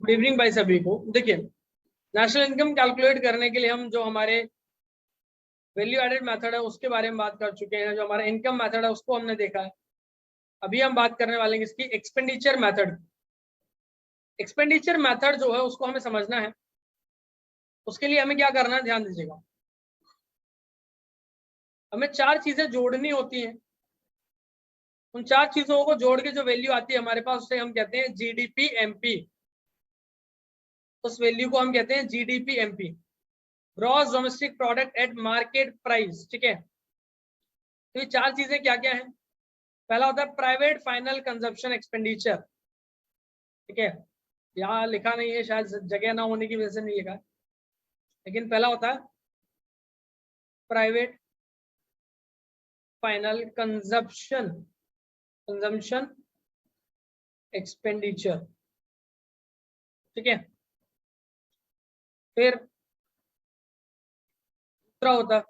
Good evening भाई सभी को। देखिए, नेशनल इनकम कैलकुलेट करने के लिए हम जो हमारे वैल्यू एडेड मेथड है उसके बारे में बात कर चुके हैं। जो हमारा इनकम मेथड है उसको हमने देखा है। अभी हम बात करने वाले हैं इसकी एक्सपेंडिचर मेथड। एक्सपेंडिचर मेथड जो है उसको हमें समझना है। उसके लिए हमें क्या करना है, ध्यान दीजिएगा। हमें 4 चीजें जोड़नी होती हैं। उन 4 चीजों को जोड़ के जो वैल्यू आती है हमारे पास उसे हम कहते हैं जीडीपी एमपी। उस वैल्यू को हम कहते हैं GDP MP, gross domestic product at market price. ठीक है, तो ये 4 चीजें क्या क्या है। पहला होता है प्राइवेट फाइनल कंजप्शन एक्सपेंडिचर। ठीक है, यहाँ लिखा नहीं है, शायद जगह ना होने की वजह से नहीं लिखा है, लेकिन पहला होता है प्राइवेट फाइनल कंजम्पशन एक्सपेंडिचर। ठीक है, फिर दूसरा होता है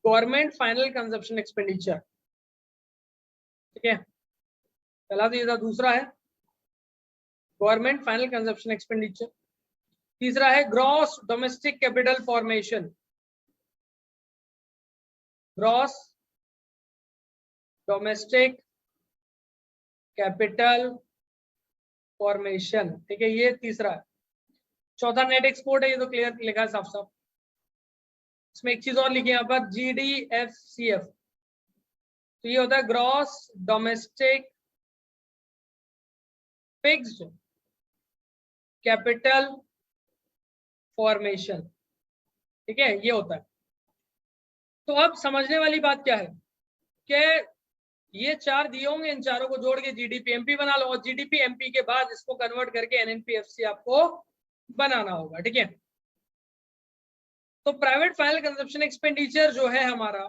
गवर्नमेंट फाइनल कंजप्शन एक्सपेंडिचर। ठीक है, पहला तो ये था। दूसरा है गवर्नमेंट फाइनल कंजप्शन एक्सपेंडिचर। तीसरा है gross domestic capital formation, gross domestic capital formation. ठीक है, ये तीसरा है। चौथा नेट एक्सपोर्ट है, ये तो क्लियर लिखा है साफ साफ। इसमें एक चीज और लिखी है यहाँ पर, GDFCF। तो ये होता है gross domestic fixed capital formation. ठीक है, ये होता है। तो अब समझने वाली बात क्या है कि ये 4 दिए होंगे, इन चारों को जोड़ के जीडीपी एमपी बना लो, और जीडीपी एमपी के बाद इसको कन्वर्ट करके एनएनपीएफसी आपको बनाना होगा। ठीक है, तो प्राइवेट फाइनल कंजप्शन एक्सपेंडिचर जो है हमारा,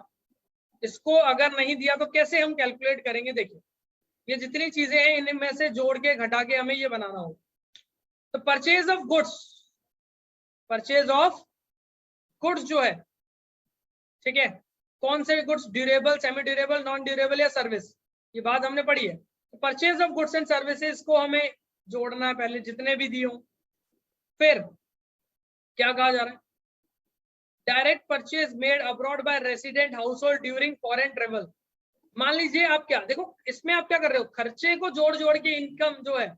इसको अगर नहीं दिया तो कैसे हम कैलकुलेट करेंगे। देखिए, ये जितनी चीजें हैं इनमें से जोड़ के घटा के हमें ये बनाना होगा। तो परचेज ऑफ गुड्स जो है, ठीक है, कौन से goods, durable, semi durable, non durable या सर्विस, ये बात हमने पढ़ी है। तो purchase of goods and services को हमें जोड़ना है पहले, जितने भी दिए हों। फिर क्या कहा जा रहा है, direct purchase made abroad by resident household during foreign travel. मान लीजिए आप क्या देखो, इसमें आप क्या कर रहे हो, खर्चे को जोड़ जोड़ के इनकम जो है,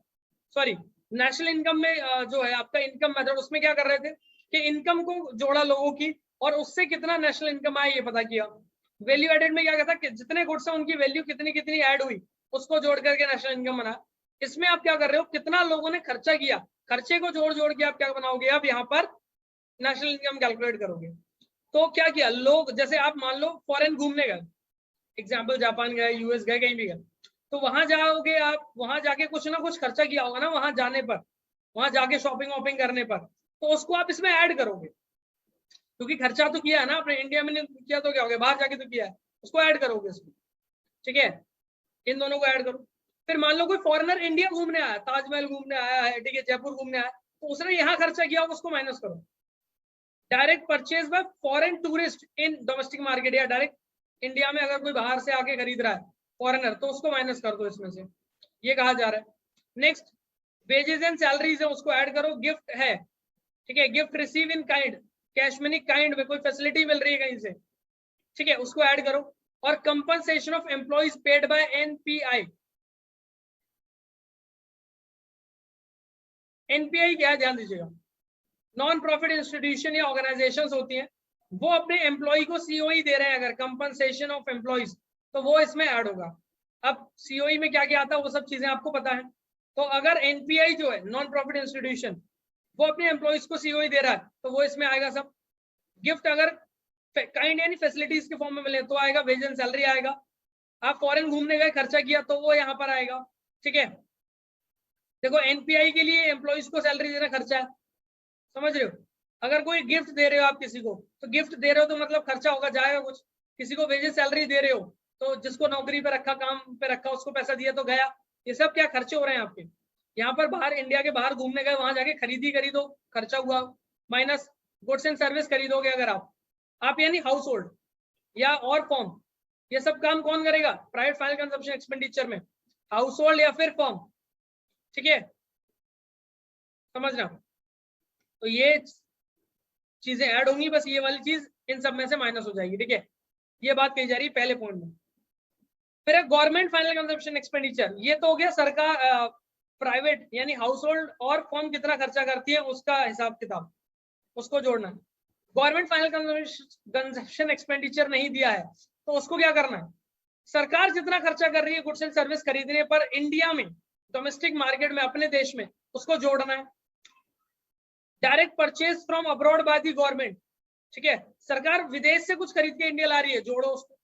सॉरी, नेशनल इनकम में जो है आपका इनकम मेथड, उसमें क्या कर रहे थे कि इनकम को जोड़ा लोगों की और उससे कितना नेशनल इनकम आया ये पता किया। वैल्यू एडेड में क्या कहता कि जितने गुड्स हैं उनकी वैल्यू कितनी कितनी ऐड हुई, उसको जोड़ करके नेशनल इनकम बना। इसमें आप क्या कर रहे हो, कितना लोगों ने खर्चा किया, खर्चे को जोड़ जोड़ के आप क्या बनाओगे, अब यहाँ पर नेशनल इनकम कैलकुलेट करोगे। तो क्या किया लोग, जैसे आप मान लो फॉरेन घूमने गए, एग्जाम्पल जापान गए, यूएस गए, कहीं भी गए, तो वहां जाओगे आप, वहां जाके कुछ ना कुछ खर्चा किया होगा ना वहां जाने पर, वहां जाके शॉपिंग वॉपिंग करने पर, तो उसको आप इसमें ऐड करोगे, क्योंकि खर्चा तो किया है ना आपने, इंडिया में नहीं किया तो क्या हो गया, बाहर जाके तो किया है, उसको ऐड करोगे इसमें। ठीक है, इन दोनों को ऐड करो। फिर मान लो कोई फॉरेनर इंडिया घूमने आया, ताजमहल घूमने आया है, ठीक है, जयपुर घूमने आया, तो उसने यहाँ खर्चा किया होगा, उसको माइनस करो। Direct purchase by foreign tourist in domestic market, या डायरेक्ट इंडिया में अगर कोई बाहर से आके खरीद रहा है फॉरेनर, तो उसको माइनस कर दो इसमें से, ये कहा जा रहा है। नेक्स्ट, वेजेस एंड सैलरीज है, उसको ऐड करो। गिफ्ट है, ठीक है, gift receive in kind, cash money kind में कोई फैसिलिटी मिल रही है कहीं से, ठीक है, उसको ऐड करो। और compensation of employees paid by NPI. NPI क्या है, ध्यान दीजिएगा, नॉन प्रॉफिट इंस्टीट्यूशन या ऑर्गेनाइजेशंस होती हैं, वो अपने एम्प्लॉय को सीओई दे रहे हैं अगर, कंपनसेशन ऑफ एम्प्लॉइज, तो वो इसमें ऐड होगा। अब सीओई में क्या क्या आता है वो सब चीजें आपको पता है। तो अगर एनपीआई जो है, नॉन प्रॉफिट इंस्टीट्यूशन, वो अपने एम्प्लॉइज को सीओई दे रहा है तो वो इसमें आएगा सब। गिफ्ट अगर काइंड यानी फैसिलिटीज के फॉर्म में मिले तो आएगा, वेज एंड सैलरी आएगा। आप फॉरेन घूमने गए, खर्चा किया, तो वो यहाँ पर आएगा। ठीक है, देखो एनपीआई के लिए एम्प्लॉइज को सैलरी देना खर्चा है, समझ रहे हो। अगर कोई गिफ्ट दे रहे हो आप किसी को, तो गिफ्ट दे रहे हो तो मतलब खर्चा होगा, जाएगा कुछ। किसी को वेजेस सैलरी दे रहे हो, तो जिसको नौकरी पे रखा, काम पे रखा, उसको पैसा दिया तो गया। ये सब क्या खर्चे हो रहे हैं आपके। यहाँ पर बाहर, इंडिया के बाहर घूमने गए, वहां जाके खरीदी करी तो खर्चा हुआ, माइनस गुड्स एंड सर्विस खरीदोगे अगर आप यानी हाउस होल्ड या और फॉर्म, ये सब काम कौन करेगा प्राइवेट फाइनल कंजप्शन एक्सपेंडिचर में, हाउस होल्ड या फिर फर्म, ठीक है, समझना। तो ये चीजें ऐड होंगी, बस ये वाली चीज इन सब में से माइनस हो जाएगी, ठीक है, ये बात कही जा रही है पहले पॉइंट में। फिर गवर्नमेंट फाइनल कंजम्पशन एक्सपेंडिचर, ये तो हो गया सरकार, प्राइवेट यानी हाउस होल्ड और फर्म कितना खर्चा करती है उसका हिसाब किताब, उसको जोड़ना है। गवर्नमेंट फाइनल कंजम्पशन एक्सपेंडिचर नहीं दिया है तो उसको क्या करना है, सरकार जितना खर्चा कर रही है गुड्स एंड सर्विस खरीदने पर इंडिया में, डोमेस्टिक मार्केट में, अपने देश में, उसको जोड़ना है। Direct purchase from abroad by the government, ठीक है, सरकार विदेश से कुछ खरीद के इंडिया ला रही है, जोड़ो उसको।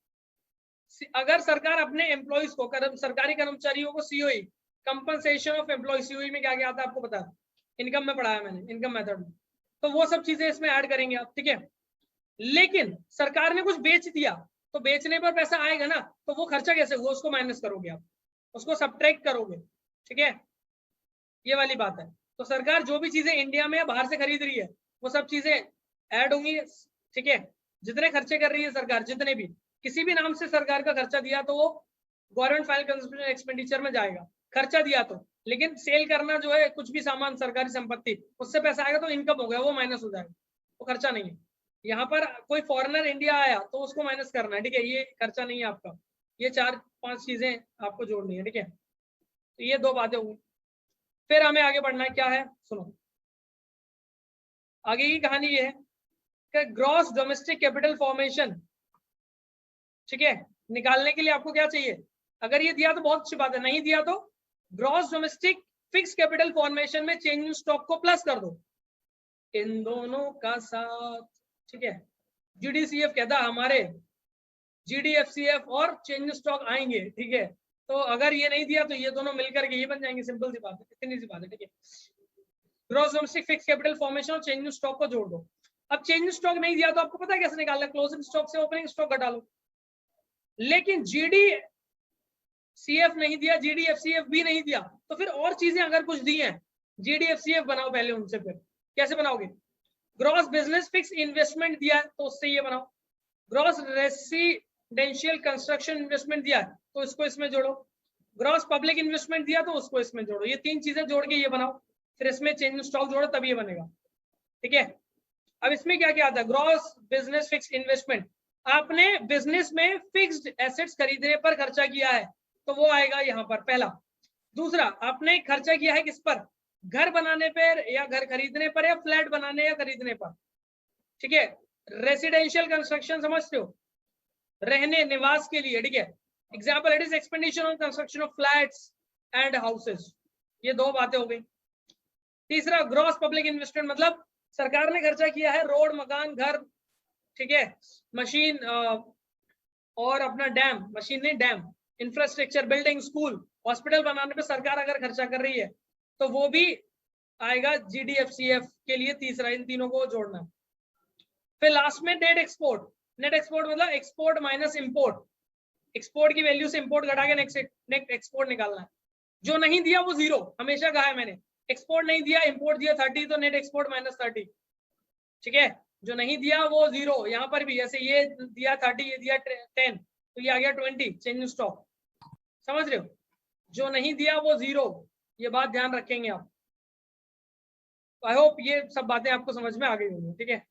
अगर सरकार अपने एम्प्लॉइज को, सरकारी कर्मचारियों को COE, compensation of employ, COE में क्या क्या आता है आपको पता है, इनकम में पढ़ाया मैंने, इनकम मेथड में, तो वो सब चीजें इसमें ऐड करेंगे आप, ठीक है। लेकिन सरकार ने कुछ बेच दिया तो बेचने पर पैसा आएगा ना, तो वो खर्चा कैसे हुआ उसको माइनस करोगे आप, उसको सब्ट्रैक्ट करोगे, ठीक है, ये वाली बात है। तो सरकार जो भी चीजें इंडिया में बाहर से खरीद रही है वो सब चीजें ऐड होंगी, ठीक है। जितने खर्चे कर रही है सरकार, जितने भी किसी भी नाम से सरकार का खर्चा दिया तो वो गवर्नमेंट फाइनल कंजम्पशन एक्सपेंडिचर में जाएगा, खर्चा दिया तो। लेकिन सेल करना जो है कुछ भी सामान, सरकारी संपत्ति, उससे पैसा आएगा तो इनकम हो गया, वो माइनस हो जाएगा, वो खर्चा नहीं है। यहाँ पर कोई फॉरेनर इंडिया आया तो उसको माइनस करना है, ठीक है, ये खर्चा नहीं है आपका। ये 4-5 चीजें आपको जोड़नी है, ठीक है, तो ये 2 बातें हुई। फिर हमें आगे बढ़ना है, क्या है सुनो, आगे की कहानी ये है कि ग्रॉस डोमेस्टिक कैपिटल फॉर्मेशन, ठीक है, निकालने के लिए आपको क्या चाहिए, अगर ये दिया तो बहुत अच्छी बात है, नहीं दिया तो gross domestic fix capital formation में चेंज इन स्टॉक को प्लस कर दो, इन दोनों का साथ, ठीक है। जीडीसीएफ कहता है हमारे जीडीएफसीएफ और चेंज स्टॉक आएंगे, ठीक है, तो अगर ये नहीं दिया तो ये दोनों मिलकर के ये बन जाएंगे, सिंपल सी बात है, इतनी सी बात है, ठीक है। Gross domestic fix capital formation और चेंज स्टॉक को जोड़ दो। अब चेंज स्टॉक नहीं दिया तो आपको पता है कैसे निकालना है, क्लोजिंग स्टॉक से ओपनिंग स्टॉक घटा लो। लेकिन जीडीसीएफ नहीं दिया, जीडीएफसीएफ भी नहीं दिया, तो फिर और चीजें अगर कुछ दी हैं, जीडीएफसीएफ बनाओ पहले उनसे, फिर कैसे बनाओगे, ग्रॉस बिजनेस फिक्स इन्वेस्टमेंट दिया है तो उससे ये बनाओ, ग्रॉस रेसिडेंशियल कंस्ट्रक्शन इन्वेस्टमेंट दिया है तो इसको इसमें जोड़ो, ग्रॉस पब्लिक इन्वेस्टमेंट दिया तो उसको इसमें जोड़ो, ये 3 चीजें जोड़ के ये बनाओ, फिर इसमें चेंज स्टॉक जोड़ो तब ये बनेगा, ठीक है। अब इसमें क्या क्या आता है, ग्रॉस बिजनेस फिक्स इन्वेस्टमेंट, आपने बिजनेस में फिक्स्ड एसेट्स खरीदने पर खर्चा किया है तो वो आएगा यहाँ पर पहला। दूसरा, आपने खर्चा किया है किस पर, घर बनाने पर या घर खरीदने पर या फ्लैट बनाने या खरीदने पर, ठीक है। रेसिडेंशियल कंस्ट्रक्शन समझते हो, रहने निवास के लिए, ठीक है, example it is expenditure on construction of flats and houses, ये 2 बातें हो गई। तीसरा, ग्रॉस पब्लिक इन्वेस्टमेंट, मतलब सरकार ने खर्चा किया है रोड, मकान, घर, ठीक है, मशीन और अपना डैम, मशीन नहीं dam, infrastructure, building, school, hospital बनाने पे सरकार अगर खर्चा कर रही है तो वो भी आएगा जीडीएफसीएफ के लिए, तीसरा, इन तीनों को जोड़ना। फिर लास्ट में नेट एक्सपोर्ट, नेट एक्सपोर्ट मतलब एक्सपोर्ट माइनस इंपोर्ट, एक्सपोर्ट की वैल्यू से इंपोर्ट घटा के नेट एक्सपोर्ट निकालना है। जो नहीं दिया वो 0, हमेशा कहा है मैंने, एक्सपोर्ट नहीं दिया, इंपोर्ट दिया 30 तो नेट एक्सपोर्ट -30, ठीक है, जो नहीं दिया वो 0, यहाँ पर भी ऐसे ये दिया 30, ये दिया 10 तो ये आ गया 20 चेंज स्टॉक, समझ रहे हो, जो नहीं दिया वो 0, ये बात ध्यान रखेंगे आप। आई होप ये सब बातें आपको समझ में आ गई होंगी, ठीक है,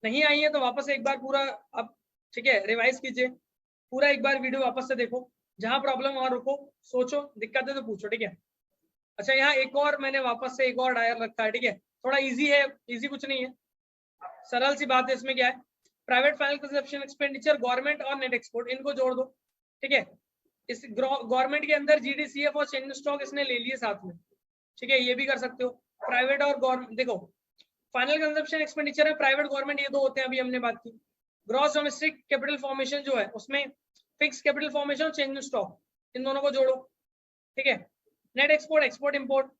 नहीं आई है तो वापस एक बार पूरा आप, ठीक है, रिवाइज कीजिए, पूरा एक बार वीडियो वापस से देखो, जहां प्रॉब्लम और रुको, सोचो, दिक्कत है तो पूछो, ठीक है। अच्छा, यहाँ एक और मैंने वापस से एक और डायल रखा है, ठीक है, थोड़ा इजी है, इजी कुछ नहीं है, सरल सी बात है। इसमें क्या है, private final consumption expenditure, government और नेट एक्सपोर्ट, इनको जोड़ दो, ठीक है। इस गवर्नमेंट के अंदर जीडीसीएफ और चेंज स्टॉक इसने ले लिए साथ में, ठीक है, ये भी कर सकते हो। प्राइवेट और गवर्नमेंट, देखो फाइनल कंजम्पशन एक्सपेंडिचर है, प्राइवेट गवर्नमेंट, ये 2 होते हैं, अभी हमने बात की। ग्रॉस डोमेस्टिक कैपिटल फॉर्मेशन जो है उसमें फिक्स कैपिटल फॉर्मेशन और चेंज स्टॉक, इन दोनों को जोड़ो, ठीक है। नेट एक्सपोर्ट, एक्सपोर्ट इंपोर्ट,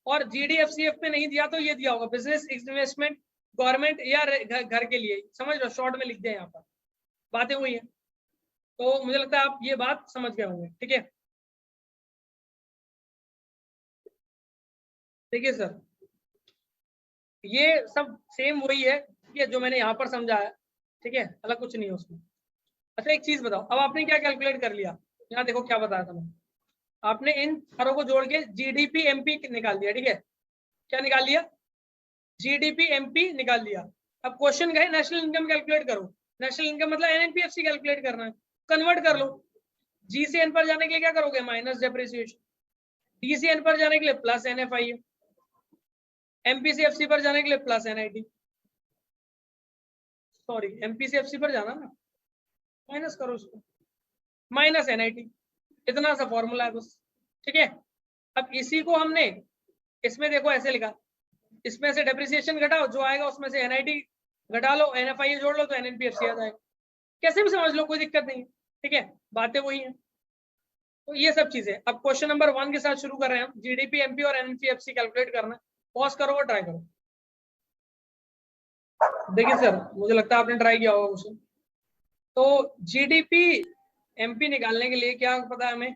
और जीडीएफसीएफ पे नहीं दिया तो ये दिया होगा बिजनेस इन्वेस्टमेंट, गवर्नमेंट या घर के लिए, समझ लो, शॉर्ट में लिख दिया, यहाँ पर बातें हुई हैं, तो मुझे लगता है आप ये बात समझ गए होंगे, ठीक है। देखिए सर, ये सब सेम वही है, ठीक है, जो मैंने यहाँ पर समझाया, ठीक है, अलग कुछ नहीं है उसमें। अच्छा, एक चीज बताओ, अब आपने क्या कैलकुलेट कर लिया, यहाँ देखो क्या बताया था मैंने, आपने इन चारों को जोड़ के जीडीपी एमपी निकाल दिया, ठीक है, क्या निकाल लिया, जीडीपी एमपी निकाल लिया। अब क्वेश्चन गए नेशनल इनकम कैलकुलेट करो, नेशनल इनकम मतलब एनएनपीएफसी कैलकुलेट करना है, कन्वर्ट कर लो। जी से एन पर जाने के लिए क्या करोगे, माइनस डेप्रिसिएशन, डी से एन पर जाने के लिए प्लस एनएफआई, एमपी से एफसी पर जाने के लिए प्लस एनआईटी, सॉरी एमपी से एफसी पर जाना ना, माइनस करो उसको, माइनस एनआईटी, इतना सा फॉर्मूला है बस, ठीक है। अब इसी को हमने इसमें देखो ऐसे लिखा, इसमें से डेप्रिसिएशन घटाओ, जो आएगा उसमें से एनआईटी घटा लो, एनएफआई जोड़ लो तो एनएनपीएफसी आ जाएगा, कैसे भी समझ लो, कोई दिक्कत नहीं, ठीक है, बातें वही हैं। तो ये सब चीजें, अब क्वेश्चन नंबर 1 के साथ शुरू कर रहे हैं हम, जीडीपी एमपी और एनएनपीएफसी कैलकुलेट करना है, पॉज करो और ट्राई करो। देखिए सर, मुझे लगता है आपने ट्राई किया होगा क्वेश्चन। तो जीडीपी एमपी निकालने के लिए क्या पता है हमें,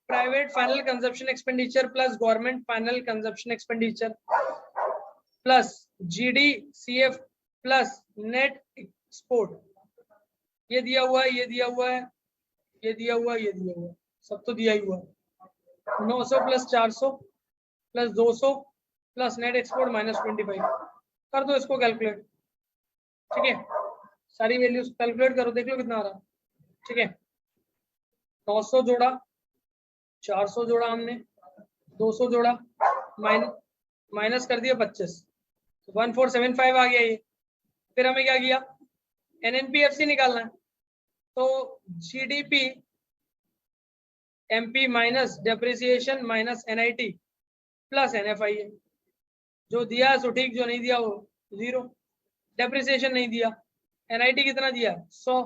private final consumption expenditure plus government final consumption expenditure plus GDCF plus net export, ये दिया हुआ है, ये दिया हुआ है, ये दिया हुआ है, ये दिया हुआ है, सब तो दिया ही हुआ है। 900 plus 400 plus 200 plus net export minus 25, कर दो इसको कैलकुलेट, ठीक है, सारी वैल्यूज कैलकुलेट करो, देख लो कितना आ रहा है, ठीक है। 900 जोड़ा, 400 जोड़ा हमने, 200 जोड़ा, माइनस कर दिया 25, 1475 आ गया ये। फिर हमें क्या किया, एनएनपीएफसी निकालना है, तो GDP MP minus depreciation minus NIT plus NFI, जो दिया है सो ठीक, जो नहीं दिया वो जीरो, डेप्रिसिएशन नहीं दिया, एनआईटी कितना दिया 100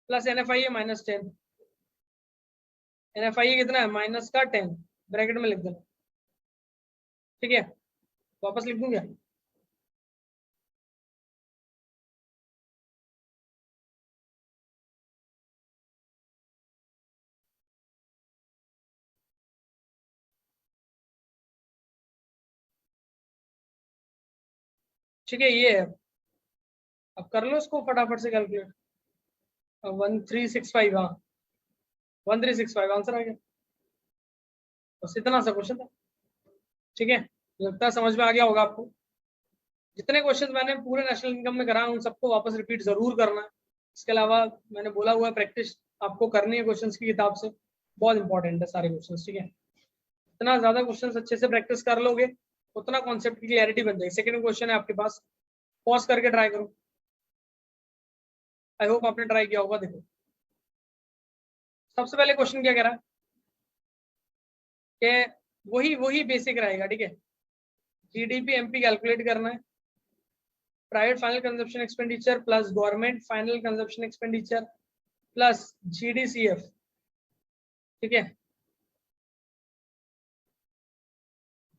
प्लस एनएफआई माइनस 10, एनएफआई कितना है माइनस का 10, ब्रैकेट में लिख देना, ठीक है, वापस लिख दूं क्या, ठीक है, ये है। अब कर लो इसको फटाफट से कैलकुलेट, 1365, हाँ 1365 आंसर आ गया, बस इतना सा क्वेश्चन था, ठीक है, लगता है समझ में आ गया होगा आपको। जितने क्वेश्चन मैंने पूरे नेशनल इनकम में कराए उन सबको वापस रिपीट जरूर करना है। इसके अलावा मैंने बोला हुआ है प्रैक्टिस आपको करनी है क्वेश्चंस की किताब से, बहुत इंपॉर्टेंट है सारे क्वेश्चंस, ठीक है। जितना ज्यादा क्वेश्चंस अच्छे से प्रैक्टिस कर लोगे उतना कॉन्सेप्ट की क्लैरिटी बन जाएगी। सेकंड क्वेश्चन है आपके पास, पॉज करके ट्राई करो, आई होप आपने ट्राई किया होगा। देखो सबसे पहले क्वेश्चन क्या कह रहा है कि वही वही बेसिक रहेगा, ठीक है, जीडीपी एमपी कैलकुलेट करना है, private final consumption expenditure plus government final consumption expenditure plus GDCF, ठीक है,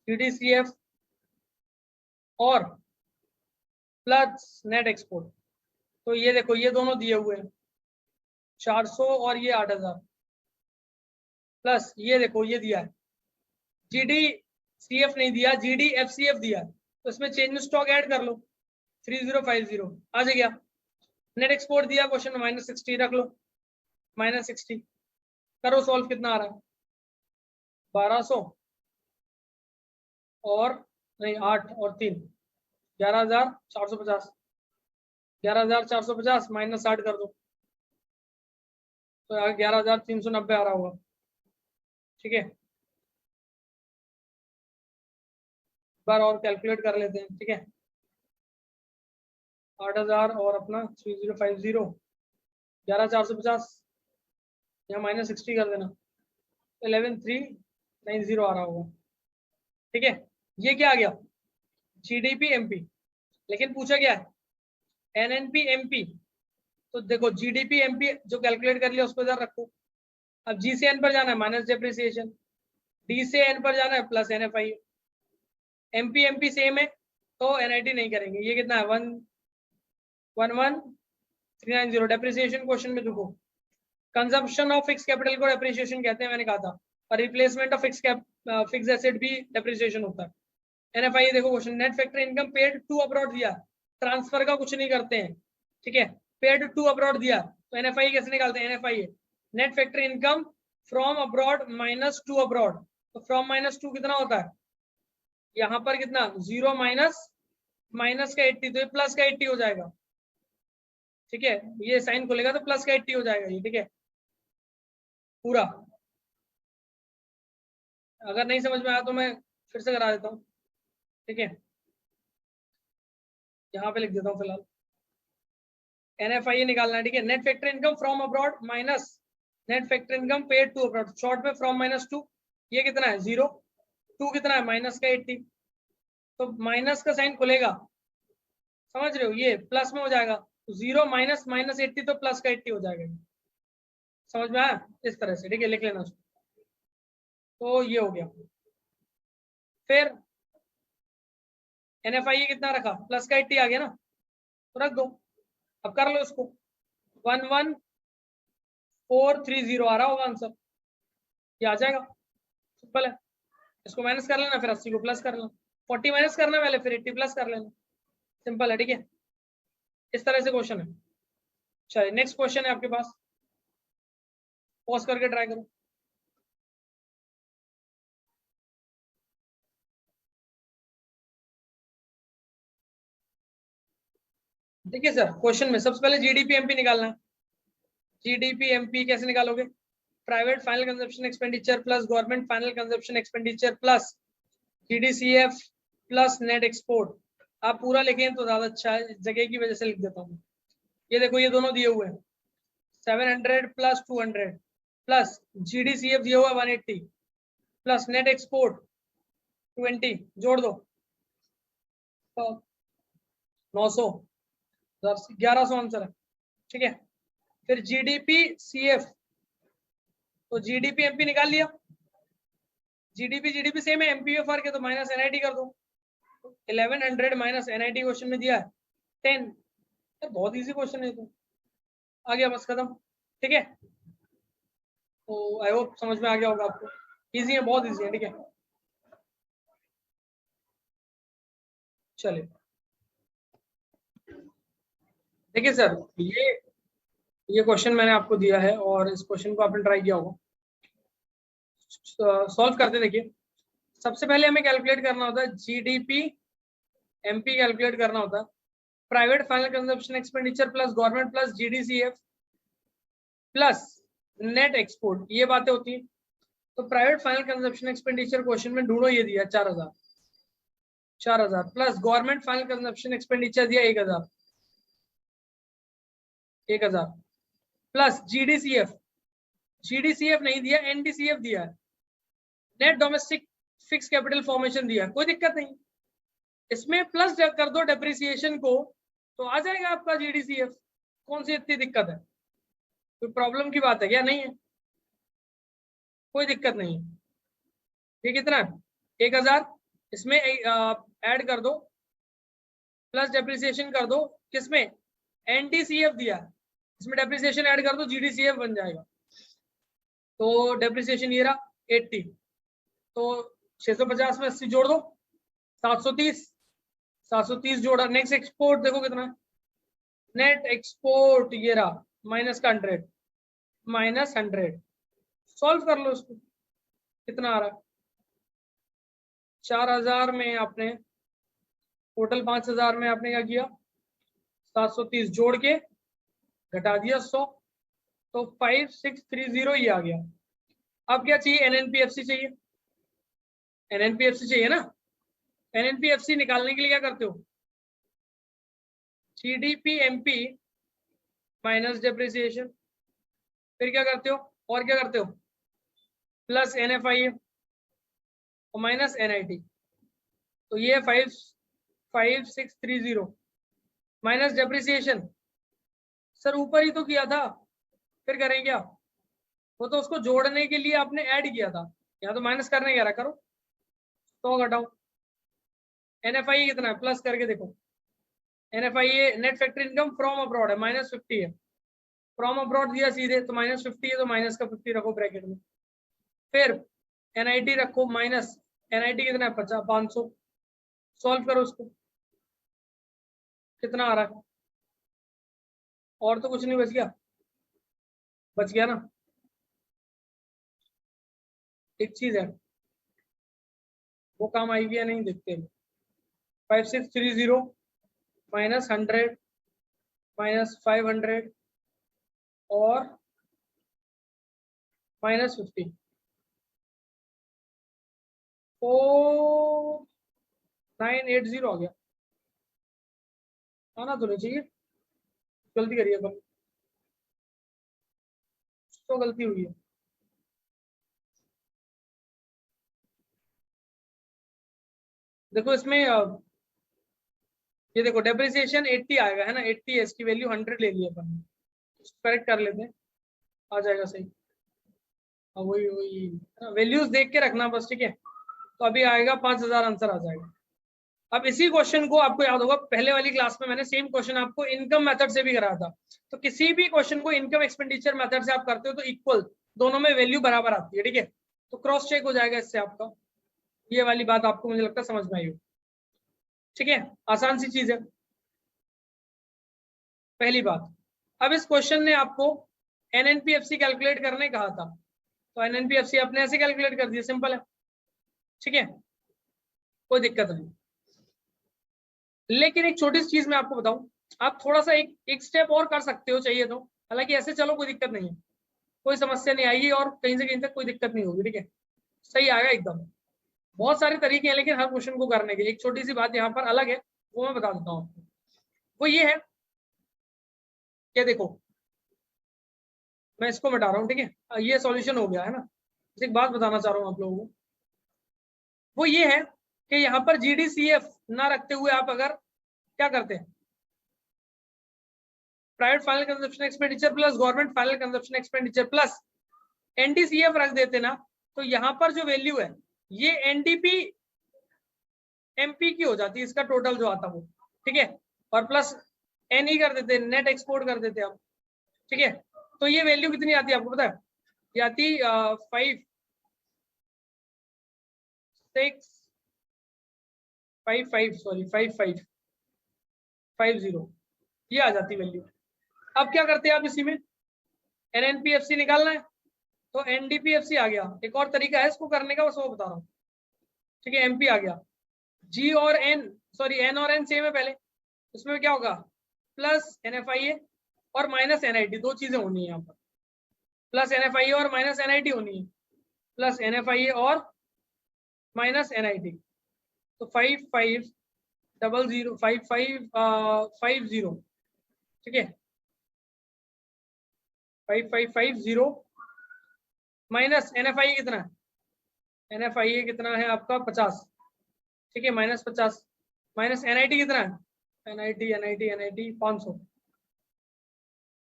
जीडीसीएफ और प्लस नेट एक्सपोर्ट। तो ये देखो ये दोनों दिए हुए हैं 400 और ये 8000 प्लस ये देखो ये दिया है जीडीसीएफ नहीं दिया, जीडीएफसीएफ दिया है, तो इसमें चेंज स्टॉक ऐड कर लो 3050 आ जाएगा। नेट एक्सपोर्ट दिया क्वेश्चन में -60 रख लो, -60 करो सॉल्व, कितना आ रहा है 1200 और नहीं 8 और 3 11450, 11450 माइनस 60 कर दो तो 11390 आ रहा होगा, ठीक है। बार और कैलकुलेट कर लेते हैं, ठीक है, 8000 और अपना 3050, 11450 यहाँ -60 कर देना, 11390 आ रहा होगा, ठीक है। ये क्या आ गया जीडीपी एमपी, लेकिन पूछा क्या है एनएनपी एमपी, तो देखो जीडीपी एमपी जो कैलकुलेट कर लिया उसको इधर रखो। अब जी से एन पर जाना है माइनस डेप्रिसिएशन, डी से एन पर जाना है plus NFI, MP MP same है तो एनआईटी नहीं करेंगे। ये कितना है 11390, डेप्रिसिएशन क्वेश्चन में देखो, कंजम्पशन ऑफ फिक्स कैपिटल को डेप्रिसिएशन कहते हैं, मैंने कहा था, और रिप्लेसमेंट ऑफ फिक्स एसेट भी डेप्रिसिएशन होता है। एनएफआई देखो question, net factory income paid to abroad दिया, ट्रांसफर का कुछ नहीं करते हैं, ठीक है, पेड टू अब्रॉड दिया, तो एनएफआई कैसे निकालते हैं, NFI net factory income from abroad minus two abroad, तो फ्रॉम माइनस टू कितना होता है, यहाँ पर कितना 0 माइनस माइनस का 80, तो ये प्लस का 80 हो जाएगा। ठीक है, ये साइन खुलेगा तो प्लस का 80 हो जाएगा ये। ठीक है, पूरा। अगर नहीं समझ में आया तो मैं फिर से करा देता हूँ। ठीक है, यहाँ पे लिख देता हूँ फिलहाल। NFI निकालना है। ठीक है, net factor income from abroad minus net factor income paid to abroad. Short में फ्रॉम माइनस टू, ये कितना है 0, 2 कितना है माइनस का 80, तो माइनस का साइन खुलेगा, समझ रहे हो, ये प्लस में हो जाएगा। 0 माइनस माइनस 80 तो प्लस का 80 हो जाएगा। समझ में आया, इस तरह से। ठीक है, लिख लेना उसको। तो ये हो गया। फिर NFI कितना रखा, प्लस का 80 आ गया ना, तो रख दो। अब कर लो इसको, 11430 आ रहा होगा आंसर, ये आ जाएगा, सिंपल है। इसको माइनस कर लेना, फिर 80 को प्लस कर लेना, 40 माइनस करना पहले, फिर 80 प्लस कर लेना, सिंपल है। ठीक है, इस तरह से क्वेश्चन है। चलिए नेक्स्ट क्वेश्चन है आपके पास, पॉज करके ट्राई करो। देखिए सर, क्वेश्चन में सबसे पहले जीडीपी एमपी निकालना है। जीडीपी एमपी कैसे निकालोगे, private final consumption expenditure plus government final consumption expenditure plus GDCF plus net export. आप पूरा लिखें तो ज्यादा अच्छा है, जगह की वजह से लिख देता हूँ। ये देखो, ये दोनों दिए हुए हैं, 700 प्लस 200 प्लस जीडीसीएफ दिया हुआ 180 प्लस नेट एक्सपोर्ट 20, जोड़ दो तो 900, 1100 आंसर है। ठीक है, फिर जीडीपी सीएफ, तो जीडीपी एमपी निकाल लिया। जीडीपी जीडीपी सेम है, एमपी में फर्क है, तो माइनस एनआईटी कर दो। 1100 माइनस एनआईटी क्वेश्चन में दिया है 10। बहुत इजी क्वेश्चन है, तो आ गया, बस खत्म। ठीक है, तो आई होप समझ में आ गया होगा आपको। इजी है, बहुत इजी है। ठीक है, चलिए देखिए सर, ये क्वेश्चन मैंने आपको दिया है और इस क्वेश्चन को आपने ट्राई किया होगा। सॉल्व करते देखिए, सबसे पहले हमें कैलकुलेट करना होता है जीडीपी एमपी, कैलकुलेट करना होता है private final consumption expenditure plus government plus GDCF plus net export, ये बातें होती हैं। तो private final consumption expenditure question में ढूंढो, ये दिया 4000, 4000 plus government final consumption expenditure दिया 1000, 1000 प्लस जीडीसीएफ, जीडीसीएफ नहीं दिया, एनडीसीएफ दिया है, net domestic fix capital formation दिया है। कोई दिक्कत नहीं, इसमें प्लस कर दो डेप्रिसिएशन को, तो आ जाएगा आपका जीडीसीएफ। कौन सी इतनी दिक्कत है, कोई प्रॉब्लम की बात है क्या, नहीं है, कोई दिक्कत नहीं है। ये कितना 1000, इसमें ऐड कर दो, प्लस डेप्रिसिएशन कर दो, किसमें एनडीसीएफ दिया है, इसमें डेप्रिसिएशन ऐड कर दो, जीडीसीएफ बन जाएगा। तो डेप्रिसिएशन ये रहा 80, तो 650 में 80 जोड़ दो 730, 730 जोड़ा। नेक्स्ट एक्सपोर्ट देखो कितना, नेट एक्सपोर्ट ये रहा माइनस का 100, माइनस 100। सॉल्व कर लो इसको, कितना आ रहा है 4000 में आपने टोटल 5000 में आपने क्या किया, 730 जोड़ के घटा दिया 100, तो 5630 ये आ गया। अब क्या चाहिए, एनएनपीएफसी चाहिए, एनएनपीएफसी चाहिए ना। एनएनपीएफसी निकालने के लिए क्या करते हो, जीडीपी एमपी माइनस डेप्रिसिएशन, फिर क्या करते हो, और क्या करते हो, प्लस एनएफआई और माइनस एनआईटी, तो ये 5630 माइनस डेप्रिसिएशन। सर ऊपर ही तो किया था, फिर करें क्या, वो तो उसको जोड़ने के लिए आपने ऐड किया था, यहाँ तो माइनस करने कह रहा, करो तो घटाओ। एनएफआई कितना है, प्लस करके देखो, NFI net factor income from abroad है -50 है, फ्रॉम अब्रॉड दिया सीधे, तो -50 है, तो माइनस का 50 रखो ब्रैकेट में। फिर एनआईटी रखो माइनस, एनआईटी कितना है 500, सॉल्व करो उसको, कितना आ रहा है, और तो कुछ नहीं बच गया, बच गया ना। एक चीज है, वो काम आएगी या नहीं देखते हैं। 5630 -100 -500 और -50, 4980 आ गया। आना तो नहीं चाहिए, गलती करिए अपन, तो गलती हुई है। देखो इसमें ये देखो डेप्रिसिएशन 80 आएगा है ना, 80 है, इसकी वैल्यू 100 ले लिया अपन, करेक्ट कर लेते हैं, आ जाएगा सही। वही वही वैल्यूज देख के रखना बस, ठीक है। तो अभी आएगा 5000 आंसर आ जाएगा। अब इसी क्वेश्चन को आपको याद होगा, पहले वाली क्लास में मैंने सेम क्वेश्चन आपको इनकम मेथड से भी कराया था। तो किसी भी क्वेश्चन को इनकम एक्सपेंडिचर मेथड से आप करते हो तो इक्वल, दोनों में वैल्यू बराबर आती है, ठीक है। तो क्रॉस चेक हो जाएगा इससे आपका। ये वाली बात आपको मुझे लगता है समझ में आई हो, ठीक है। आसान सी चीज है, पहली बात। अब इस क्वेश्चन ने आपको एनएनपीएफसी कैलकुलेट करने कहा था, तो एनएनपीएफसी अपने ऐसे कैलकुलेट कर दिया, सिंपल है, ठीक है, कोई दिक्कत नहीं। लेकिन एक छोटी सी चीज मैं आपको बताऊं, आप थोड़ा सा एक स्टेप और कर सकते हो चाहिए तो, हालांकि ऐसे चलो कोई दिक्कत नहीं है, कोई समस्या नहीं आएगी और कहीं से कहीं तक कोई दिक्कत नहीं होगी, ठीक है, सही आएगा एकदम। बहुत सारे तरीके हैं लेकिन हर क्वेश्चन को करने के, एक छोटी सी बात यहाँ पर अलग है, वो मैं बता देता हूँ आपको। वो ये है कि देखो, मैं इसको मिटा रहा हूँ, ठीक है, ये सॉल्यूशन हो गया है ना। एक बात बताना चाह रहा हूँ आप लोगों को, वो ये है कि यहाँ पर जीडीसीएफ ना रखते हुए आप अगर क्या करते हैं, private final consumption expenditure plus government final consumption expenditure plus NDCF रख देते ना, तो यहाँ पर जो वैल्यू है ये एनडीपी एमपी की हो जाती है, इसका टोटल जो आता वो, ठीक है, और प्लस एनई कर देते, नेट एक्सपोर्ट कर देते आप, ठीक है। तो ये वैल्यू कितनी आती है आपको पता है, ये आती 5550, ये आ जाती वैल्यू। अब क्या करते हैं आप, इसी में एनएनपीएफसी निकालना है, तो एनडीपीएफसी आ गया। एक और तरीका है इसको करने का, बस वो बता रहा हूँ, ठीक है। एमपी आ गया, जी और एन, सॉरी एन और एन सेम है पहले, उसमें क्या होगा, प्लस एनएफआईए और माइनस एनआईटी, दो चीजें होनी है यहाँ पर, प्लस एनएफआईए और माइनस एनआईटी होनी है, प्लस एनएफआईए और माइनस एनआईटी। तो 5550 ठीक है, 5550 माइनस एनएफआईए कितना है, एनएफआईए कितना है आपका 50, ठीक है, -50, माइनस एनआईटी कितना है, एनआईटी 500।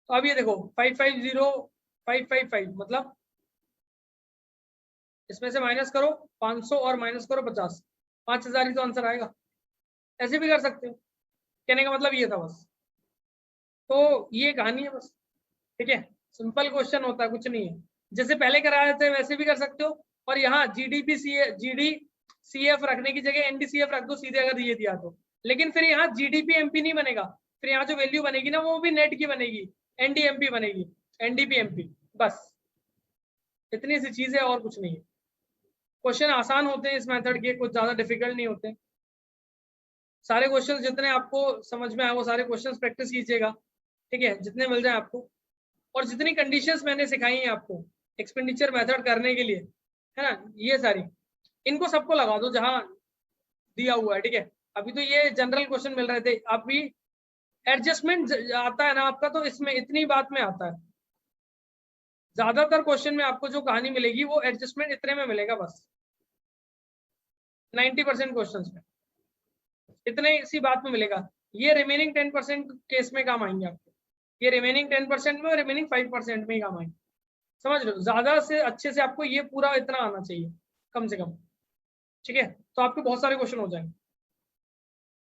तो अब ये देखो 550555 मतलब इसमें से माइनस करो 500 और माइनस करो 50, 5000 ही तो आंसर आएगा। ऐसे भी कर सकते हो, कहने का मतलब ये था बस। तो ये कहानी है बस, ठीक है, सिंपल क्वेश्चन होता है, कुछ नहीं है। जैसे पहले कराए थे वैसे भी कर सकते हो, और यहाँ जीडीसीएफ रखने की जगह एनडीसीएफ रख दो सीधे, अगर ये दिया तो। लेकिन फिर यहाँ जीडीपी एमपी नहीं बनेगा, फिर यहाँ जो वैल्यू बनेगी ना वो भी नेट की बनेगी, एनडीएमपी बनेगी, एनडीपी एमपी, बस इतनी सी चीज है और कुछ नहीं है। क्वेश्चन आसान होते हैं इस मेथड के, कुछ ज्यादा डिफिकल्ट नहीं होते। सारे क्वेश्चन जितने आपको समझ में आए वो सारे क्वेश्चन प्रैक्टिस कीजिएगा, ठीक है, जितने मिल जाए आपको। और जितनी कंडीशंस मैंने सिखाई हैं आपको एक्सपेंडिचर मेथड करने के लिए, है ना, ये सारी, इनको सबको लगा दो जहां दिया हुआ है, ठीक है। अभी तो ये जनरल क्वेश्चन मिल रहे थे, अभी एडजस्टमेंट आता है ना आपका, तो इसमें इतनी बात में आता है। ज्यादातर क्वेश्चन में आपको जो कहानी मिलेगी वो एडजस्टमेंट इतने में मिलेगा बस, 90% क्वेश्चन में इतने इसी बात में मिलेगा। ये रिमेनिंग 10% केस में काम आएंगे आपको, ये रिमेनिंग 10% में और रिमेनिंग 5% में ही काम आएंगे, समझ लो। ज्यादा से अच्छे से आपको ये पूरा इतना आना चाहिए कम से कम, ठीक है, तो आपके बहुत सारे क्वेश्चन हो जाएंगे,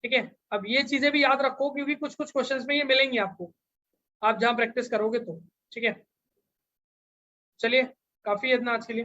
ठीक है। अब ये चीजें भी याद रखो क्योंकि कुछ कुछ क्वेश्चंस में ये मिलेंगी आपको, आप जहां प्रैक्टिस करोगे तो, ठीक है। चलिए, काफी है इतना आज के लिए।